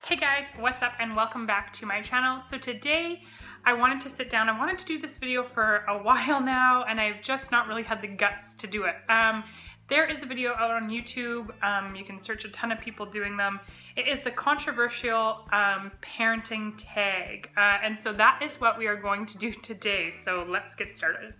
Hey guys, what's up and welcome back to my channel. So today I wanted to sit down. I wanted to do this video for a while now and I've just not really had the guts to do it. There is a video out on YouTube. You can search a ton of people doing them. It is the controversial parenting tag. And so that is what we are going to do today. So let's get started.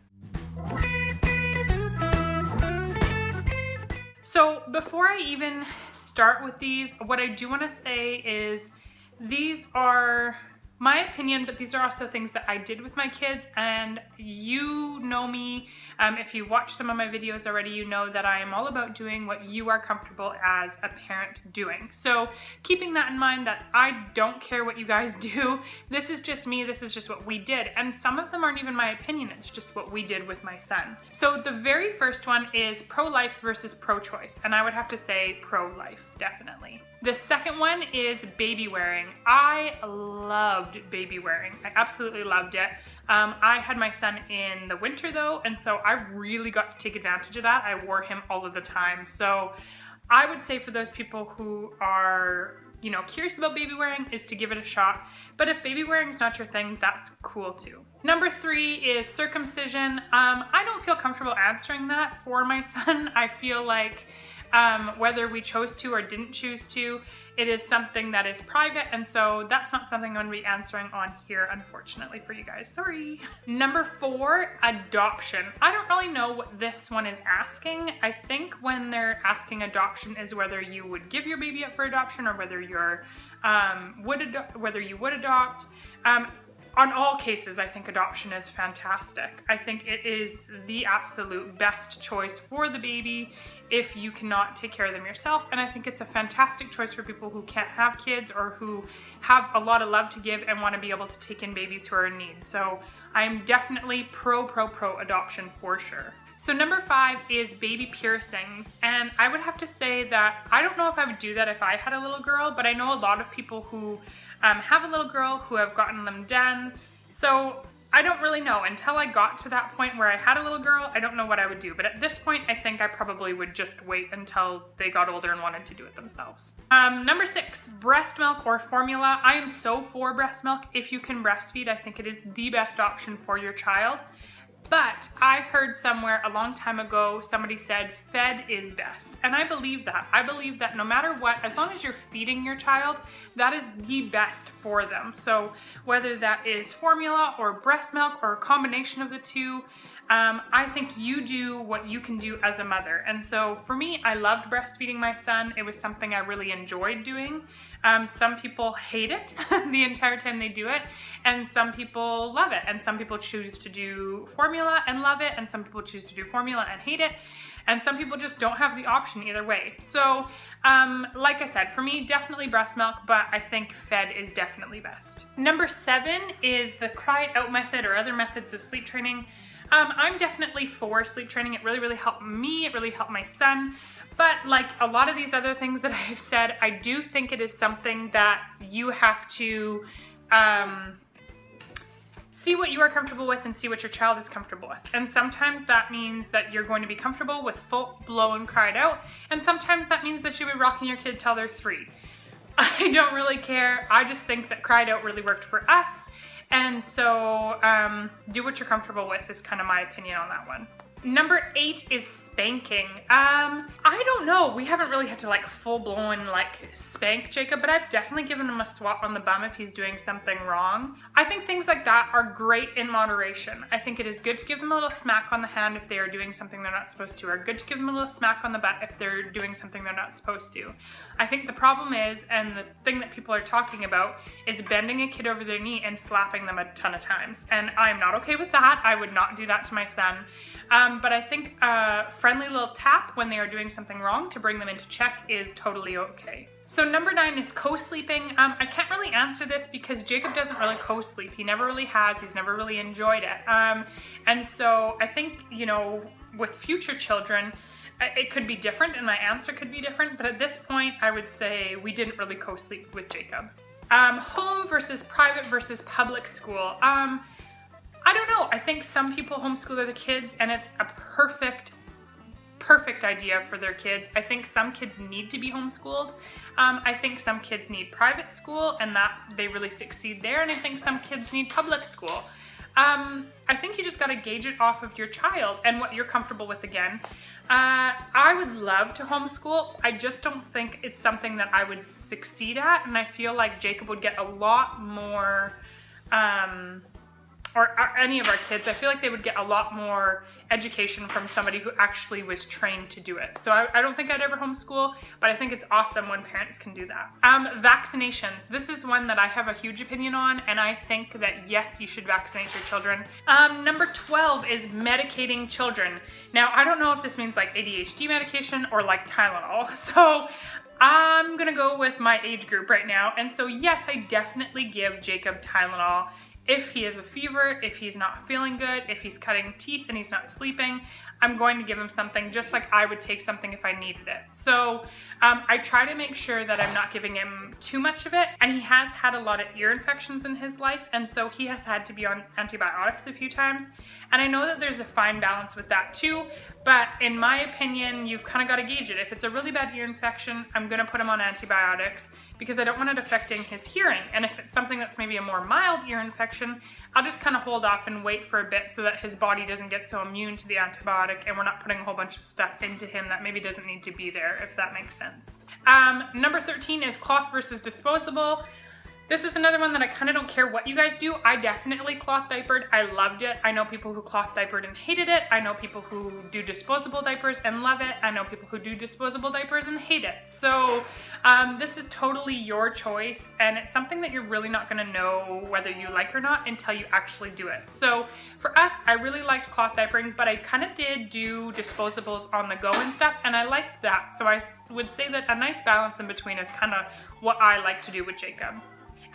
So before I even start with these, what I do want to say is these are my opinion, but these are also things that I did with my kids, and you know me. If you've watched some of my videos already, you know that I am all about doing what you are comfortable as a parent doing. So keeping that in mind, that I don't care what you guys do. This is just me. This is just what we did. And some of them aren't even my opinion. It's just what we did with my son. So the very first one is pro-life versus pro-choice. And I would have to say pro-life, definitely. The second one is baby wearing. I loved baby wearing. I absolutely loved it. I had my son in the winter though, and so I really got to take advantage of that. I wore him all of the time. So I would say for those people who are, you know, curious about baby wearing is to give it a shot. But if baby wearing is not your thing, that's cool too. Number 3 is circumcision. I don't feel comfortable answering that for my son. I feel like whether we chose to or didn't choose to, it is something that is private, and so that's not something I'm going to be answering on here, unfortunately for you guys. Sorry. Number 4, adoption. I don't really know what this one is asking. I think when they're asking adoption is whether you would give your baby up for adoption or whether you're whether you would adopt. On all cases, I think adoption is fantastic. I think it is the absolute best choice for the baby if you cannot take care of them yourself. And I think it's a fantastic choice for people who can't have kids or who have a lot of love to give and want to be able to take in babies who are in need. So I'm definitely pro adoption for sure. So number 5 is baby piercings. And I would have to say that I don't know if I would do that if I had a little girl, but I know a lot of people who have a little girl who have gotten them done. So I don't really know. Until I got to that point where I had a little girl, I don't know what I would do. But at this point, I think I probably would just wait until they got older and wanted to do it themselves. Number 6, breast milk or formula. I am so for breast milk. If you can breastfeed, I think it is the best option for your child. But I heard somewhere a long time ago, somebody said fed is best. And I believe that. I believe that no matter what, as long as you're feeding your child, that is the best for them. So whether that is formula or breast milk or a combination of the two, I think you do what you can do as a mother. And so for me, I loved breastfeeding my son. It was something I really enjoyed doing. Some people hate it the entire time they do it, and some people love it, and some people choose to do formula and love it, and some people choose to do formula and hate it, and some people just don't have the option either way. So like I said, for me, definitely breast milk, but I think fed is definitely best. Number 7 is the cry it out method or other methods of sleep training. I'm definitely for sleep training. It really helped me. It really helped my son. But like a lot of these other things that I've said, I do think it is something that you have to see what you are comfortable with and see what your child is comfortable with. And sometimes that means that you're going to be comfortable with full-blown cried out. And sometimes that means that you'll be rocking your kid till they're 3. I don't really care. I just think that cried out really worked for us. And so do what you're comfortable with is kind of my opinion on that one. Number 8 is spanking. I don't know. We haven't really had to like full-blown like spank Jacob, but I've definitely given him a swat on the bum if he's doing something wrong. I think things like that are great in moderation. I think it is good to give them a little smack on the hand if they are doing something they're not supposed to, or good to give them a little smack on the butt if they're doing something they're not supposed to. I think the problem is, and the thing that people are talking about, is bending a kid over their knee and slapping them a ton of times. And I'm not okay with that. I would not do that to my son. But I think a friendly little tap when they are doing something wrong to bring them into check is totally okay. So number 9 is co-sleeping. I can't really answer this because Jacob doesn't really co-sleep. He never really has. He's never really enjoyed it. And so I think, you know, with future children, it could be different and my answer could be different. But at this point, I would say we didn't really co-sleep with Jacob. Home versus private versus public school. I don't know. I think some people homeschool their kids and it's a perfect perfect idea for their kids. I think some kids need to be homeschooled. I think some kids need private school and that they really succeed there. And I think some kids need public school. I think you just got to gauge it off of your child and what you're comfortable with again. I would love to homeschool. I just don't think it's something that I would succeed at. And I feel like Jacob would get a lot more, or any of our kids, I feel like they would get a lot more education from somebody who actually was trained to do it. So I don't think I'd ever homeschool, but I think it's awesome when parents can do that. Vaccinations. This is one that I have a huge opinion on, and I think that yes, you should vaccinate your children. Number 12 is medicating children. Now, I don't know if this means like ADHD medication or like Tylenol. So I'm gonna go with my age group right now. And so yes, I definitely give Jacob Tylenol. If he has a fever, if he's not feeling good, if he's cutting teeth and he's not sleeping, I'm going to give him something just like I would take something if I needed it. So I try to make sure that I'm not giving him too much of it. And he has had a lot of ear infections in his life. And so he has had to be on antibiotics a few times. And I know that there's a fine balance with that too. But in my opinion, you've kind of got to gauge it. If it's a really bad ear infection, I'm going to put him on antibiotics because I don't want it affecting his hearing. And if it's something that's maybe a more mild ear infection, I'll just kind of hold off and wait for a bit so that his body doesn't get so immune to the antibiotic and we're not putting a whole bunch of stuff into him that maybe doesn't need to be there, if that makes sense. Number 13 is cloth versus disposable. This is another one that I kind of don't care what you guys do. I definitely cloth diapered. I loved it. I know people who cloth diapered and hated it. I know people who do disposable diapers and love it. I know people who do disposable diapers and hate it. So this is totally your choice, and it's something that you're really not going to know whether you like or not until you actually do it. So for us, I really liked cloth diapering, but I kind of did do disposables on the go and stuff, and I liked that. So I would say that a nice balance in between is kind of what I like to do with Jacob.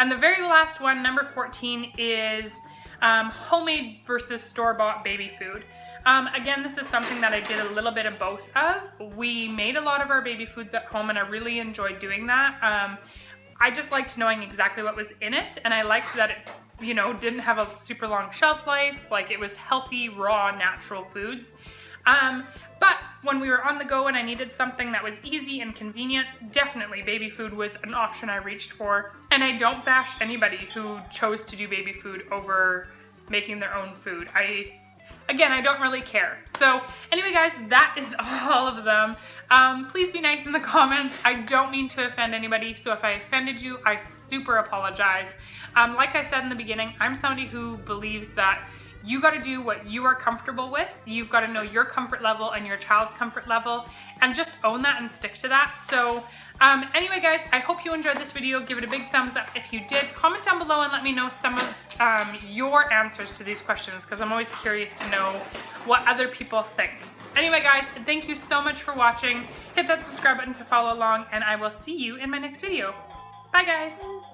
And the very last one, number 14, is homemade versus store-bought baby food. Again, this is something that I did a little bit of both of. We made a lot of our baby foods at home and I really enjoyed doing that. I just liked knowing exactly what was in it, and I liked that it, you know, didn't have a super long shelf life. Like, it was healthy, raw, natural foods. But when we were on the go and I needed something that was easy and convenient, definitely baby food was an option I reached for. And I don't bash anybody who chose to do baby food over making their own food. Again, I don't really care. So anyway, guys, that is all of them. Please be nice in the comments. I don't mean to offend anybody, so if I offended you, I super apologize. Like I said in the beginning, I'm somebody who believes that you got to do what you are comfortable with. You've got to know your comfort level and your child's comfort level and just own that and stick to that. So anyway, guys, I hope you enjoyed this video. Give it a big thumbs up if you did. Comment down below and let me know some of your answers to these questions, because I'm always curious to know what other people think. Anyway, guys, thank you so much for watching. Hit that subscribe button to follow along, and I will see you in my next video. Bye, guys.